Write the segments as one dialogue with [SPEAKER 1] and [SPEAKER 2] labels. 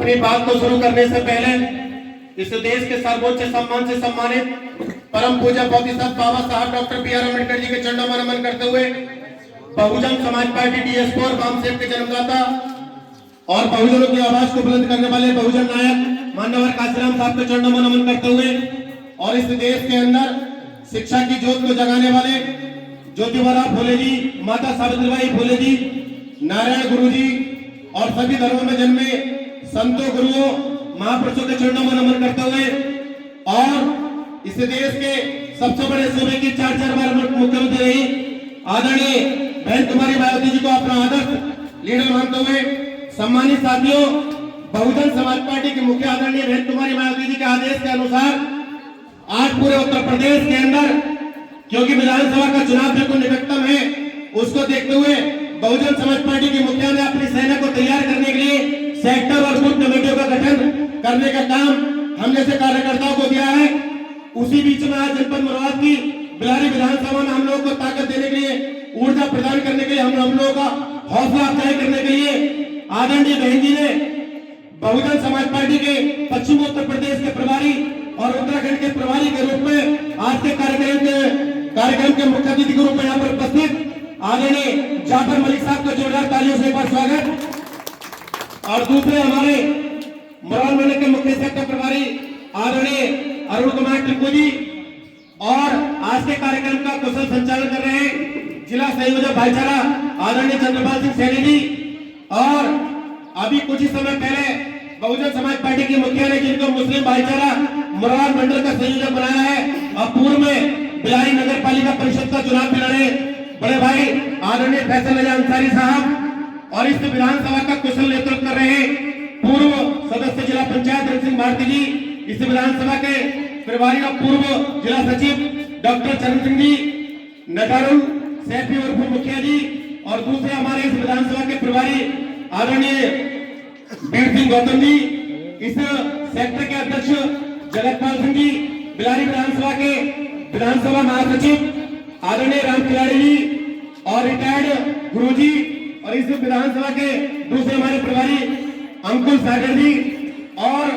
[SPEAKER 1] अपनी बात को शुरू करने से पहले इस देश के सर्वोच्च सम्मान से सम्मानित परम पूज्य बोधिसत्व बाबा साहब डॉक्टर बी.आर. अम्बेडकर जी के चरणों में नमन करते हुए बहुजन समाज पार्टी DS4 वामसेव के जन्मदाता और बहुजनों की आवाज को बुलंद करने वाले बहुजन नायक माननीय काशीराम साहब के चरणों में नमन करते हुए और इस देश के अंदर शिक्षा की ज्योत को जगाने वाले ज्योतिबा फुले जी, माता सावित्रीबाई फुले जी, नारायण गुरु जी और सभी धर्मों में जन्मे संतों, गुरुओं, महापुरुषों के चरणों में नमन करते हुए और इस देश के सबसे बड़े सूबे की 4 बार मुख्यमंत्री रही आदरणीय बहन कुमारी मायावती जी को अपना आदर्श लीडर मानते हुए सम्मानित साथियों, बहुजन समाज पार्टी के मुख्य आदरणीय बहन कुमारी मायावती जी के आदेश के अनुसार आज पूरे उत्तर प्रदेश के अंदर, क्योंकि विधानसभा का चुनाव बिल्कुल निकटतम है, उसको देखते हुए बहुजन समाज पार्टी के मुखिया ने अपनी सेना को तैयार करने के लिए सेक्टर और बूथ कमेटियों का गठन करने का काम हम जैसे कार्यकर्ताओं को दिया है। उसी बीच में आज जनपद मुरादाबाद की बिलारी विधानसभा में हम लोगों को ताकत देने के लिए, ऊर्जा प्रदान करने के लिए, हम लोगों का हौसला अफजाई करने के लिए आदरणीय बहन जी ने बहुजन समाज पार्टी के पश्चिम उत्तर प्रदेश के प्रभारी और उत्तराखंड के प्रभारी के रूप में आज के कार्यक्रम के मुख्य अतिथि के रूप में यहाँ पर उपस्थित आदरणीय जाफर मलिक साहब का जोरदार तालियों से एक बार स्वागत। और दूसरे हमारे मुराल मंडल के मुख्य सेक्टर प्रभारी आदरणीय अरुण कुमार टिप्पू जी और आज के कार्यक्रम का कुशल संचालन कर रहे हैं जिला संयोजक भाईचारा आदरणीय चंद्रपाल सिंह सैनी जी और अभी कुछ ही समय पहले बहुजन समाज पार्टी के मुखिया ने जिनको मुस्लिम भाईचारा मुराल मंडल का संयोजक बनाया है और पूर्व में बिलारी नगर पालिका परिषद का चुनाव भी लड़े बड़े भाई आदरणीय फैसल अली अंसारी साहब और इस विधानसभा का कुशल नेतृत्व कर रहे हैं पूर्व सदस्य जिला पंचायत रण सिंह भारती जी, इस विधानसभा के प्रभारी और पूर्व जिला सचिव डॉक्टर चरण सिंह जी, नटारुल सैफी उर्फ मुखिया जी और दूसरे हमारे इस विधानसभा के प्रभारी आदरणीय वीर सिंह गौतम जी, इस सेक्टर के अध्यक्ष जगतपाल सिंह जी, बिलारी विधानसभा के विधानसभा महासचिव आदरणीय राम खिलाड़ी जी और रिटायर्ड गुरु जी और इस विधानसभा के दूसरे हमारे प्रभारी अंकुल सागर जी और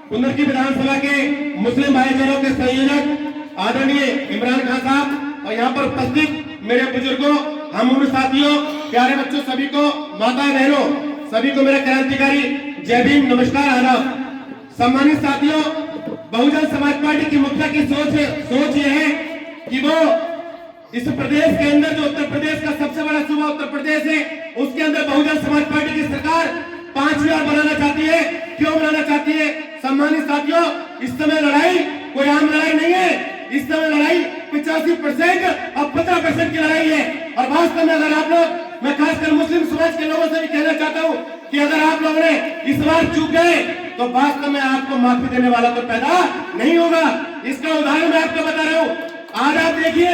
[SPEAKER 1] पुनर की विधानसभा के मुस्लिम भाईचारों के संयोजक आदरणीय इमरान खान साहब और यहाँ पर उपस्थित मेरे बुजुर्गों, हम उम्र साथियों, प्यारे बच्चों, सभी को माता बहनों, सभी को मेरा क्रांतिकारी जय भीम, नमस्कार, आदाब। सम्मानित साथियों, बहुजन समाज पार्टी की मुखिया की सोच ये है कि वो इस प्रदेश के अंदर जो उत्तर प्रदेश का सबसे बड़ा सूबा उत्तर प्रदेश है, उसके अंदर बहुजन समाज पार्टी की सरकार 5वीं बार बनाना चाहती है। क्यों बनाना चाहती है? सम्मानित साथियों, इस समय लड़ाई कोई आम लड़ाई नहीं है, इस समय लड़ाई 85% और 15% की लड़ाई है। और वास्तव में अगर आप लोग, मैं खासकर मुस्लिम समाज के लोगों से भी कहना चाहता हूँ कि अगर आप लोगों ने इस बार चूक गए तो वास्तव में आपको माफी देने वाला तो पैदा नहीं होगा। इसका उदाहरण मैं आपको बता रहा हूँ। आज आप देखिए,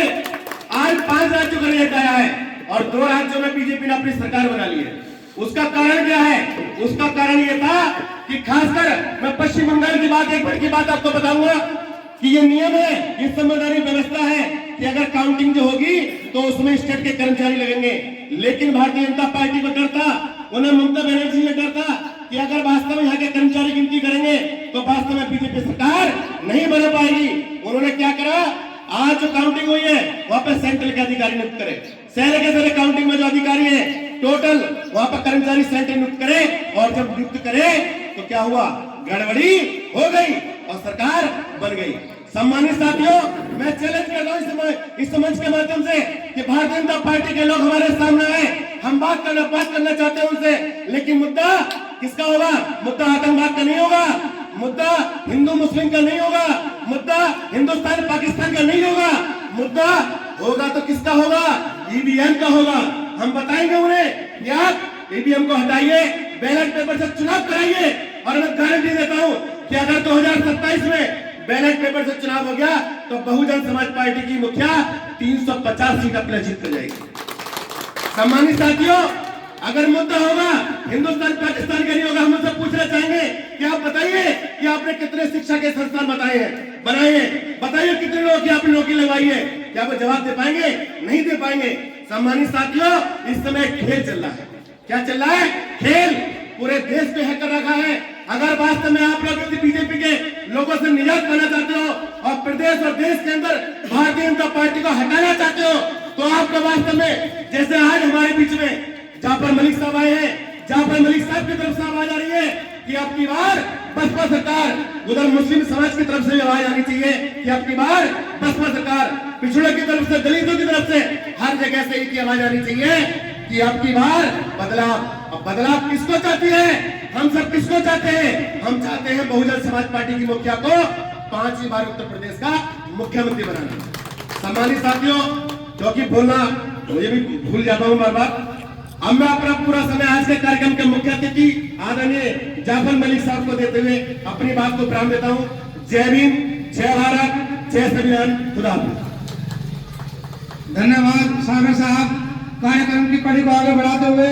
[SPEAKER 1] आज 5 राज्यों का रिजल्ट आया है और 2 राज्यों में बीजेपी ने अपनी सरकार बना ली है। उसका कारण क्या है? उसका कारण ये था कि खासकर मैं पश्चिम बंगाल की बात, एक मिनट की बात आपको बताऊंगा कि ये नियम है, ये संवैधानिक व्यवस्था है कि अगर काउंटिंग जो होगी तो उसमें स्टेट के कर्मचारी लगेंगे। लेकिन भारतीय जनता पार्टी को डर था, उन्हें ममता बनर्जी ने डर था कि अगर वास्तव में यहाँ के कर्मचारी गिनती करेंगे तो वास्तव में बीजेपी सरकार नहीं बन पाएगी। उन्होंने क्या करा, आज जो काउंटिंग हुई है वहां पर सेंट्रल के अधिकारी नियुक्त करे, सारे के सारे काउंटिंग में जो अधिकारी है टोटल वहां पर कर्मचारी सेंट्रल नियुक्त करे और जब नियुक्त करे तो क्या हुआ, गड़बड़ी हो गई और सरकार बन गई। सम्मानित साथियों, मैं चैलेंज कर रहा हूं इस मंच के माध्यम से कि भारतीय जनता पार्टी के लोग हमारे सामने आए, हम बात करना चाहते हैं उनसे, लेकिन मुद्दा किसका होगा? मुद्दा आतंकवाद का नहीं होगा, मुद्दा हिंदू मुस्लिम का नहीं होगा, मुद्दा हिंदुस्तान पाकिस्तान का नहीं होगा, मुद्दा होगा तो किसका होगा? ईवीएम का होगा। हम बताएंगे उन्हें कि आप ईवीएम को हटाइए, बैलेट पेपर से चुनाव कराइए और मैं गारंटी देता हूं कि अगर 2027 में बैलेट पेपर से चुनाव हो गया तो बहुजन समाज पार्टी की मुखिया 350 सीट अपने जीत कर जाएगी। सम्मानित साथियों, अगर मुद्दा होगा हिंदुस्तान पाकिस्तान का नहीं होगा, हम उनसे पूछना चाहेंगे कि आप बताइए कि आपने कितने शिक्षा के संस्थान बनाए हैं, बताइए कितने लोगों की आपने नौकरी लगवाई है। क्या वो जवाब दे पाएंगे? नहीं दे पाएंगे। सम्मानित साथियों, इस समय खेल चल रहा है। क्या चल रहा है? खेल पूरे देश पे है कर रखा है। अगर अगर वास्तव में आप लोग किसी बीजेपी के लोगों से निजात पाना चाहते हो और प्रदेश और देश के अंदर भारतीय जनता पार्टी को हटाना चाहते हो, तो आपको वास्तव में जैसे आज हमारे बीच में जाफर मलिक साहब आए हैं, जाफर मलिक साहब की तरफ से आवाज आ रही है कि अब की बार बसपा सरकार, उधर मुस्लिम समाज की तरफ से आवाज आनी चाहिए कि अब की बार बसपा सरकार, पिछड़ों की तरफ से, दलितों की तरफ से, हर जगह से एक आवाज आनी चाहिए कि अब की बार बदलाव। अब बदलाव किसको चाहती है? हम सब किसको चाहते हैं? हम चाहते हैं बहुजन समाज पार्टी की मुखिया को 5वीं बार उत्तर प्रदेश का मुख्यमंत्री बनाना। सम्मानित साथियों, क्योंकि बोलना मुझे भी भूल जाता हूं बार बार, अब मैं अपना पूरा समय आज के कार्यक्रम के मुख्य अतिथि आदरणीय जाफर मलिक साहब को देते हुए अपनी बात को विराम देता हूं। जय भीम, जय भारत, जय संविधान, खुदा हाफिज।
[SPEAKER 2] धन्यवाद सागर साहब। कार्यक्रम की कड़ी को आगे बढ़ाते हुए